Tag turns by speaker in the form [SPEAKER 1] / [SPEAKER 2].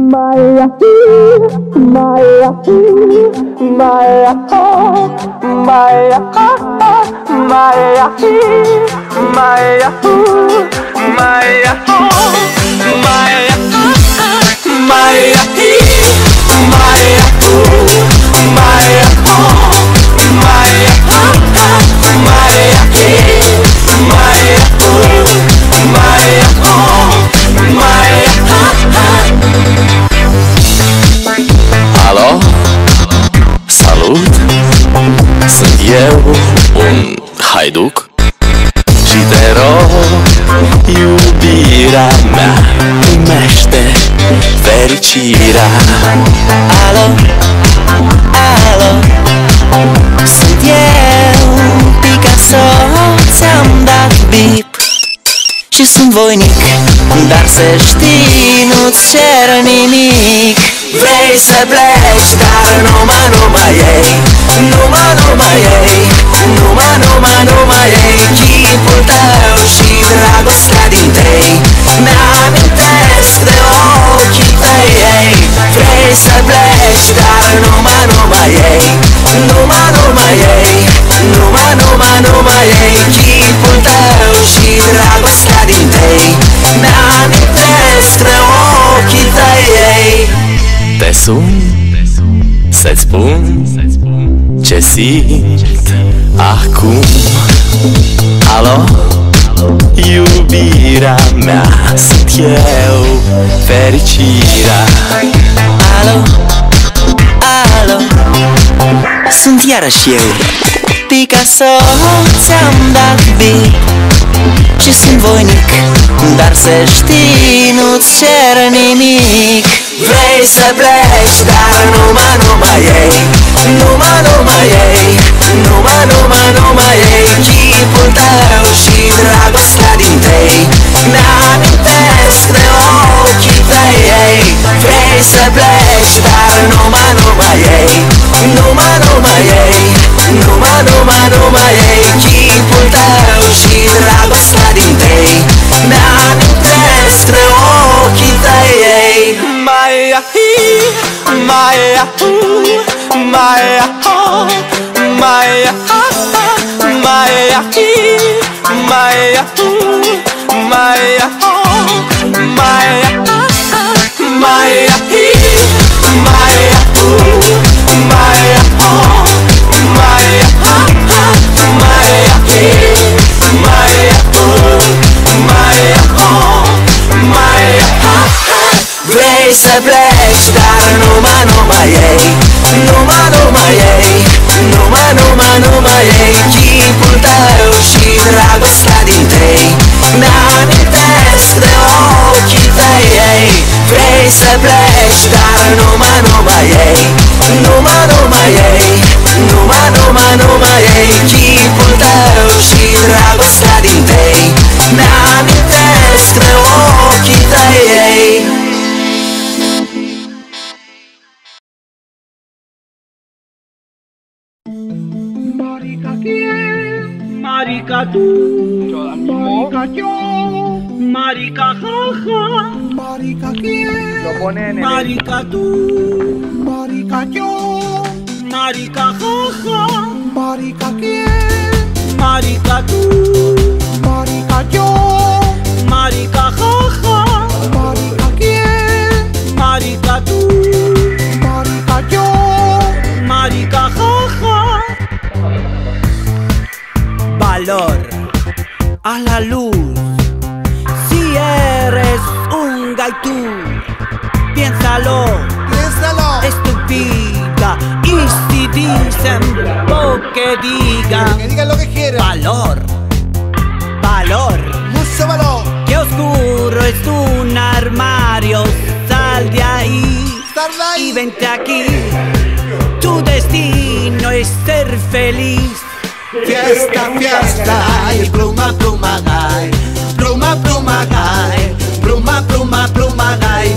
[SPEAKER 1] Maya, Maya, Maya, Maya, Maya, Maya, Maya, Maya, Maya,
[SPEAKER 2] Alo? Salut! Sunt eu, un haiduc și te rog, iubirea mea, primește fericirea. Alo? Alo? Sunt eu, Picasso, ți-am dat bip și sunt voinic, dar să știi, nu-ți cer nimic. Vrei să pleci, dar numai ei, numai ei, numai ei, chipul tău și dragostea din tei mi-amintesc de ochii tăi, ei. Vrei să pleci, dar numai ei, numai ei, numai ei, chipul tău și dragostea din tei mi-amintesc de ochii tăi, ei. Te sun să-ți spun ce simt acum. Alo? Iubirea mea, sunt eu, fericirea. Alo? Alo? Sunt iarăși eu, Picasso, ți-am dat bip și sunt voinic, dar să știi, nu-ți cer nimic. Vrei să pleci, dar numai ei, numai ei, numai ei, chipul tău și dragostea din tei mi-amintesc de ochii tăi, ei. Vrei să pleci, dar numai ei, numai ei, numai ei, chipul tău și dragostea din tei mi-amintesc de ochii tăi, ei. Maya, Maya, Maya, Maya, Maya, Maya, Maya, Maya, Maya, vrei să pleci, dar numai ei, numai ei, numai ei, chipul tău și dragostea din tei mi-amintesc de ochii tăi, ei. Vrei să pleci, dar numai ei, numai ei, numai ei, chipul tău și dragostea din tei mi-amintesc de ochii tăi, ei.
[SPEAKER 3] Marica tú, marica yo, marica jaja, marica quién, marica tú, marica yo, marica jaja, marica quién, marica tú, marica yo, marica jaja, marica quién, marica tú, marica yo, marica jaja. Valor a la luz, si eres un gaitú, piénsalo, es tu vida. Y si dicen lo que digan
[SPEAKER 4] lo que quieran.
[SPEAKER 3] Valor, valor,
[SPEAKER 4] mucho valor.
[SPEAKER 3] Qué oscuro es un armario, sal de ahí, y vente aquí. Tu destino es ser feliz.
[SPEAKER 4] Fiesta, fiesta, y pluma, pluma, gai, pluma, pluma, gai, pluma, pluma, pluma, gai.